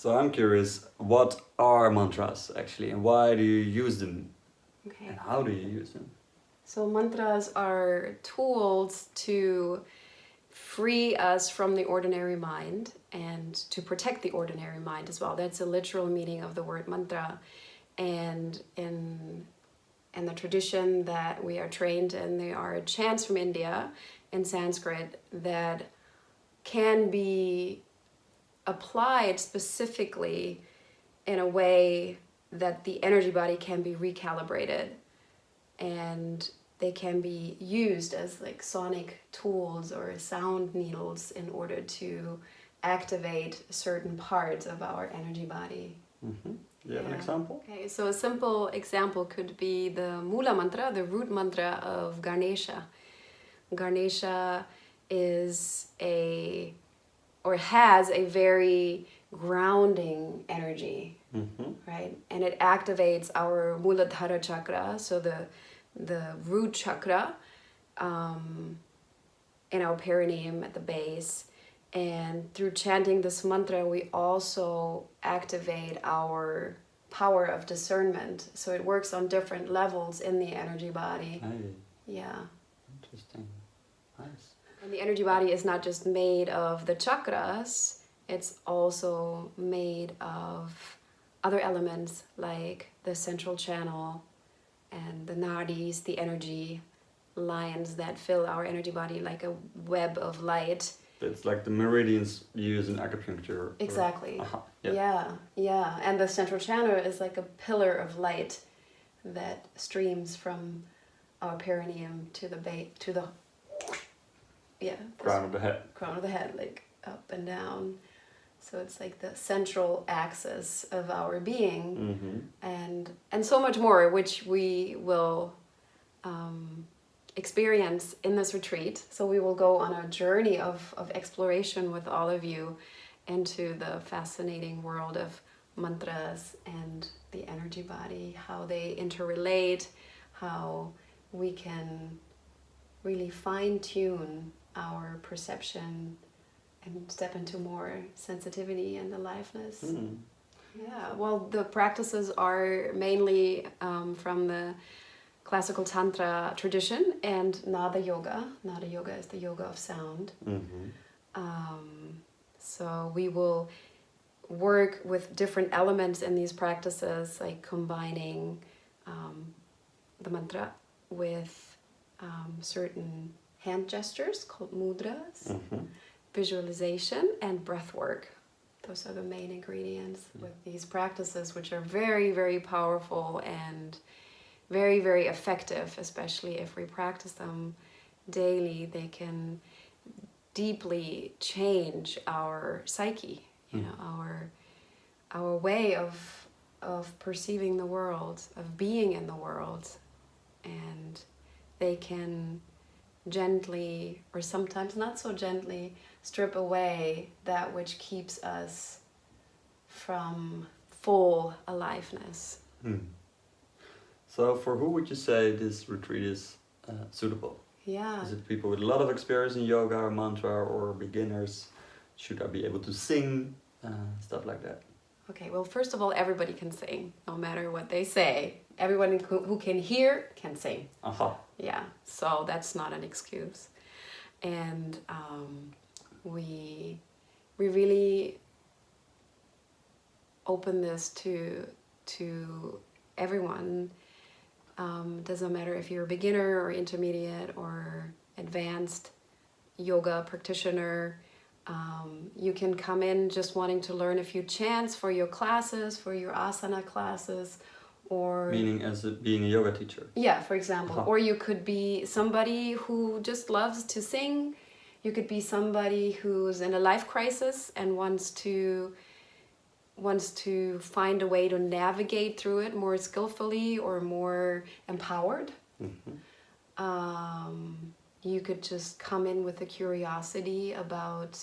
So I'm curious, what are mantras actually, and why do you use them, Okay. and how do you use them? So mantras are tools to free us from the ordinary mind and to protect the ordinary mind as well. That's a literal meaning of the word mantra. And in the tradition that we are trained in, they are chants from India in Sanskrit that can be applied specifically in a way that the energy body can be recalibrated, and they can be used as like sonic tools or sound needles in order to activate certain parts of our energy body. Mm-hmm. Do you have an example? Okay, so a simple example could be the Mula mantra, the root mantra of Ganesha. Ganesha has a very grounding energy, right? And it activates our Muladhara chakra, so the root chakra in our perineum at the base. And through chanting this mantra, we also activate our power of discernment. So it works on different levels in the energy body. Hey. Yeah. Interesting. Nice. And the energy body is not just made of the chakras, it's also made of other elements like the central channel and the nadis, the energy lines that fill our energy body like a web of light. It's like the meridians you use in acupuncture. Exactly. Yeah. Yeah. And the central channel is like a pillar of light that streams from our perineum to the crown of the head. Crown of the head, like up and down. So it's like the central axis of our being, and so much more, which we will experience in this retreat. So we will go on a journey of exploration with all of you into the fascinating world of mantras and the energy body, how they interrelate, how we can really fine-tune our perception and step into more sensitivity and aliveness. Yeah, well, the practices are mainly from the classical Tantra tradition and Nada Yoga. Nada Yoga is the yoga of sound. So we will work with different elements in these practices, like combining the mantra with certain hand gestures called mudras, visualization, and breath work. Those are the main ingredients with these practices, which are very, very powerful and very, very effective, especially if we practice them daily. They can deeply change our psyche, you know, our way of perceiving the world, of being in the world. And they can gently, or sometimes not so gently, strip away that which keeps us from full aliveness. So for who would you say this retreat is suitable? Yeah. Is it people with a lot of experience in yoga or mantra, or beginners? Should I be able to sing? Stuff like that. Okay, well, first of all, everybody can sing, no matter what they say. Everyone who can hear can sing. Yeah, so that's not an excuse. And we really open this to everyone. Doesn't matter if you're a beginner or intermediate or advanced yoga practitioner. You can come in just wanting to learn a few chants for your classes, for your asana classes, or... Meaning as being a yoga teacher? Yeah, for example. Or you could be somebody who just loves to sing. You could be somebody who's in a life crisis and wants to find a way to navigate through it more skillfully or more empowered. You could just come in with a curiosity about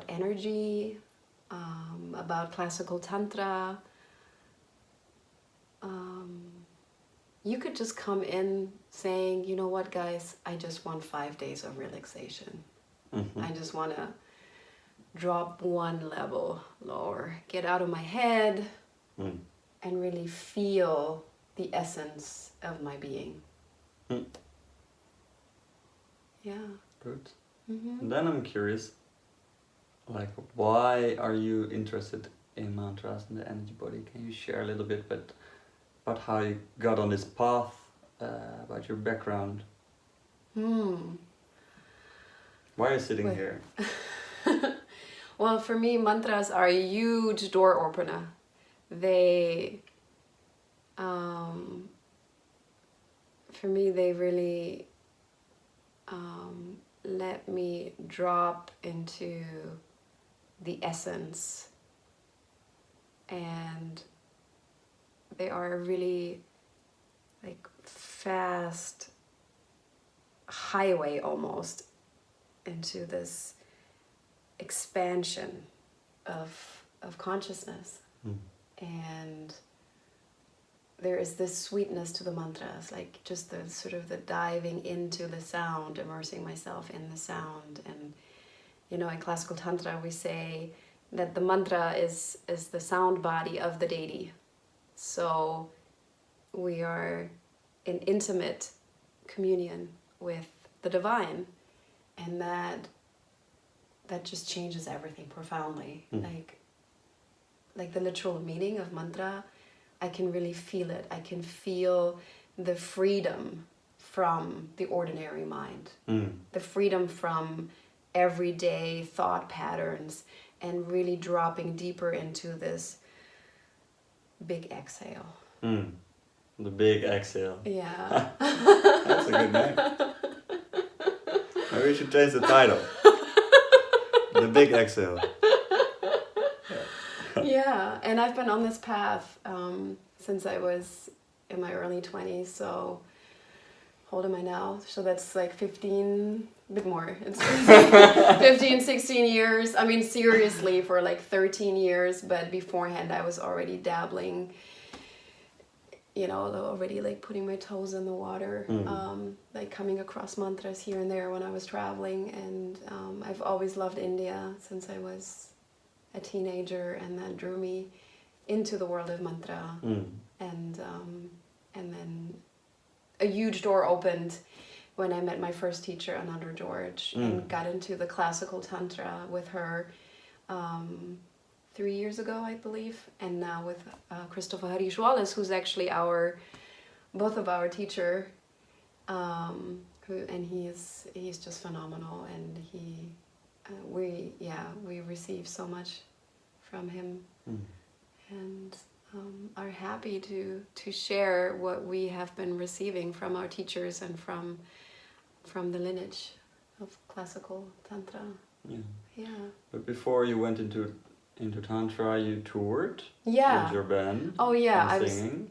energy, about classical tantra. You could just come in saying, you know what, guys, I just want 5 days of relaxation. I just want to drop one level lower, get out of my head, and really feel the essence of my being. Yeah. Good. And then I'm curious, like, why are you interested in mantras and the energy body? Can you share a little bit about how you got on this path, about your background? Why are you sitting here? Well, for me, mantras are a huge door opener. They, for me, they really let me drop into the essence, and they are a really like fast highway almost into this expansion of consciousness. And there is this sweetness to the mantras, like just the sort of the diving into the sound, immersing myself in the sound. And you know, in classical tantra we say that the mantra is the sound body of the deity. So we are in intimate communion with the divine, and that just changes everything profoundly. Like the literal meaning of mantra, I can really feel it. I can feel the freedom from the ordinary mind, the freedom from everyday thought patterns, and really dropping deeper into this big exhale. The big exhale. Yeah. That's a good name. Maybe we should change the title. The big exhale. Yeah, and I've been on this path since I was in my early 20s, so how old am I now? So that's like 15, a bit more. It's 15, 16 years. I mean, seriously, for like 13 years, but beforehand I was already dabbling, you know, already like putting my toes in the water, like coming across mantras here and there when I was traveling. And I've always loved India since I was a teenager, and that drew me into the world of mantra. And then a huge door opened when I met my first teacher, Anandra George, and got into the classical tantra with her 3 years ago, I believe, and now with Christopher Harish Wallace, who's actually both of our teacher, and he's just phenomenal, and we receive so much from him, and are happy to share what we have been receiving from our teachers and from the lineage of classical tantra. Yeah. But before you went into tantra, you toured with your band. Oh yeah, and singing.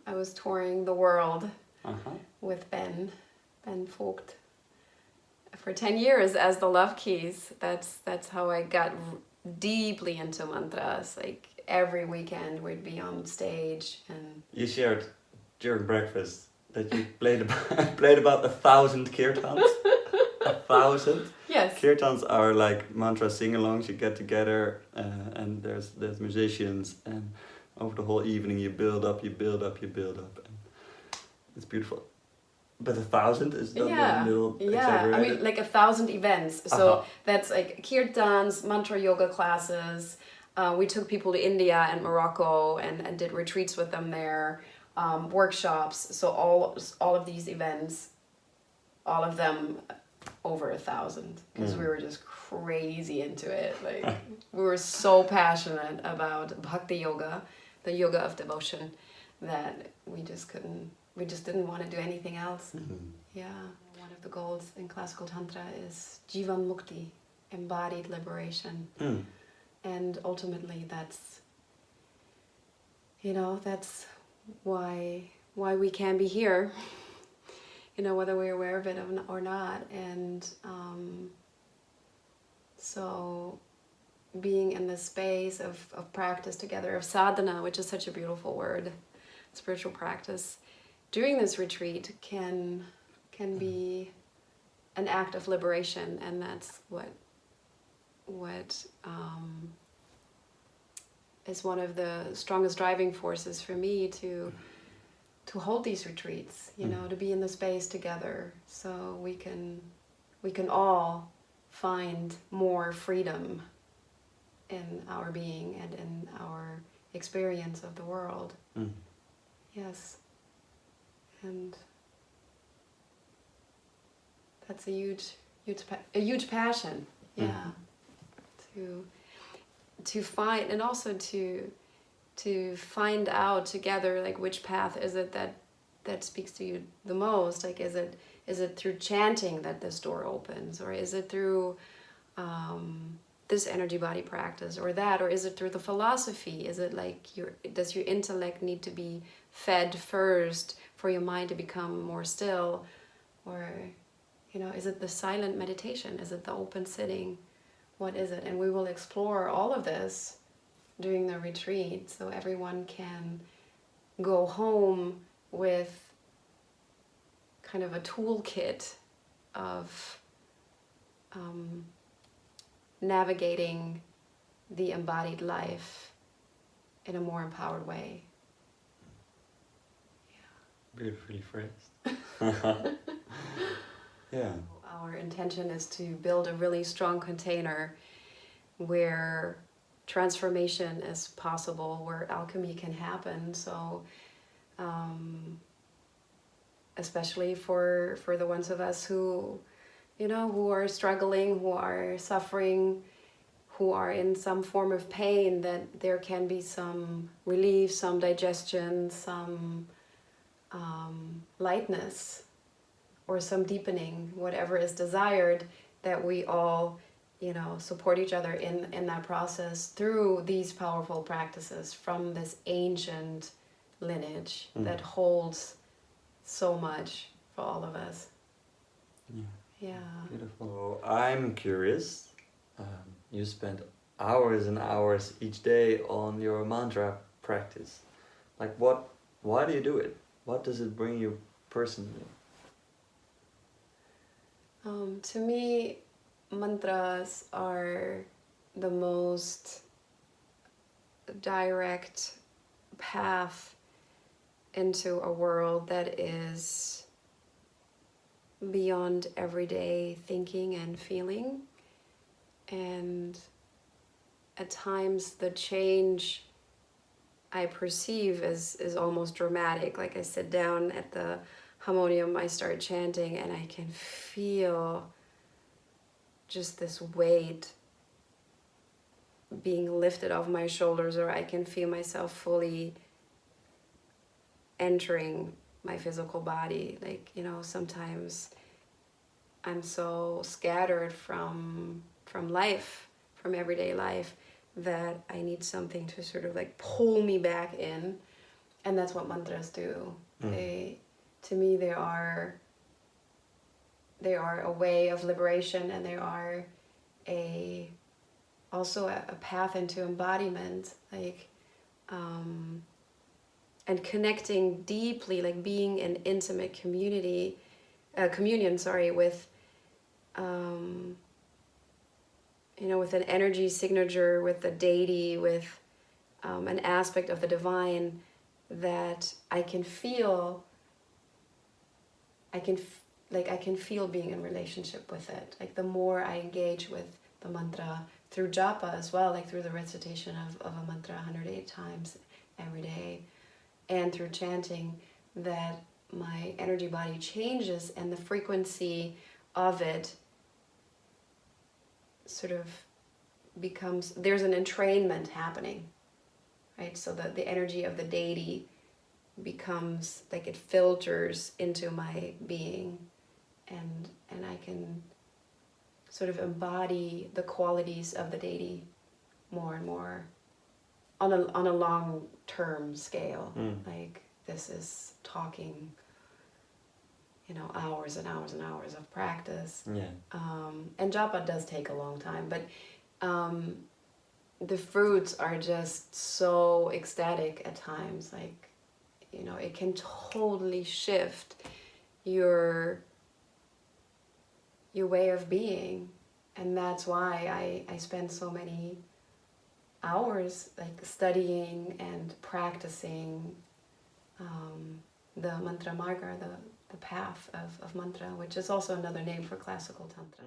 I was touring the world with Ben Vogt for 10 years as the Love Keys. That's how I got deeply into mantras. Like every weekend we'd be on stage, and you shared during breakfast that you played about 1,000 kirtans. 1,000. Yes. Kirtans are like mantra sing-alongs. You get together and there's musicians, and over the whole evening you build up, and it's beautiful. But 1,000 is not a little exaggerated. I mean, like 1,000 events. So that's like kirtans, mantra yoga classes. We took people to India and Morocco and did retreats with them there, workshops. So all of these events, all of them over 1,000, because we were just crazy into it. Like we were so passionate about bhakti yoga, the yoga of devotion, that we just didn't want to do anything else. Yeah. One of the goals in classical tantra is jivan mukti, embodied liberation. And ultimately that's why we can be here, whether we're aware of it or not. And so being in this space of practice together, of sadhana, which is such a beautiful word, spiritual practice, during this retreat can be an act of liberation, and that's what what is one of the strongest driving forces for me to hold these retreats, you know, to be in the space together, so we can all find more freedom in our being and in our experience of the world. Yes. And that's a huge passion. Yeah. To find, and also to find out together, like, which path is it that speaks to you the most. Like, is it through chanting that this door opens, or is it through this energy body practice or that, or is it through the philosophy? Is it like does your intellect need to be fed first for your mind to become more still, or, you know, is it the silent meditation? Is it the open sitting? What is it? And we will explore all of this during the retreat, so everyone can go home with kind of a toolkit of navigating the embodied life in a more empowered way. Yeah. Beautifully phrased. Yeah. Our intention is to build a really strong container where transformation is possible, where alchemy can happen. So especially for the ones of us who, you know, who are struggling, who are suffering, who are in some form of pain, that there can be some relief, some digestion, some lightness, or some deepening, whatever is desired, that we all, you know, support each other in that process through these powerful practices from this ancient lineage that holds so much for all of us. Yeah. Yeah. Beautiful. So I'm curious. You spend hours and hours each day on your mantra practice. Like, why do you do it? What does it bring you personally? To me, mantras are the most direct path into a world that is beyond everyday thinking and feeling. And at times the change I perceive is almost dramatic. Like, I sit down at the harmonium, I start chanting, and I can feel just this weight being lifted off my shoulders, or I can feel myself fully entering my physical body. Like, you know, sometimes I'm so scattered from life, from everyday life, that I need something to sort of like pull me back in. And that's what mantras do. To me, they are a way of liberation, and they are also a path into embodiment, like, and connecting deeply, like being in intimate communion, with, you know, with an energy signature, with the deity, with an aspect of the divine that I can feel. I can feel being in relationship with it. Like, the more I engage with the mantra through japa as well, like through the recitation of a mantra 108 times every day, and through chanting, that my energy body changes, and the frequency of it sort of becomes, there's an entrainment happening, right? So that the energy of the deity becomes like, it filters into my being, and I can sort of embody the qualities of the deity more and more on a long-term scale. Like, this is talking, you know, hours and hours and hours of practice. And japa does take a long time, but the fruits are just so ecstatic at times. Like, you know, it can totally shift your way of being, And that's why I spend so many hours like studying and practicing the mantra marga, the path of mantra, which is also another name for classical tantra.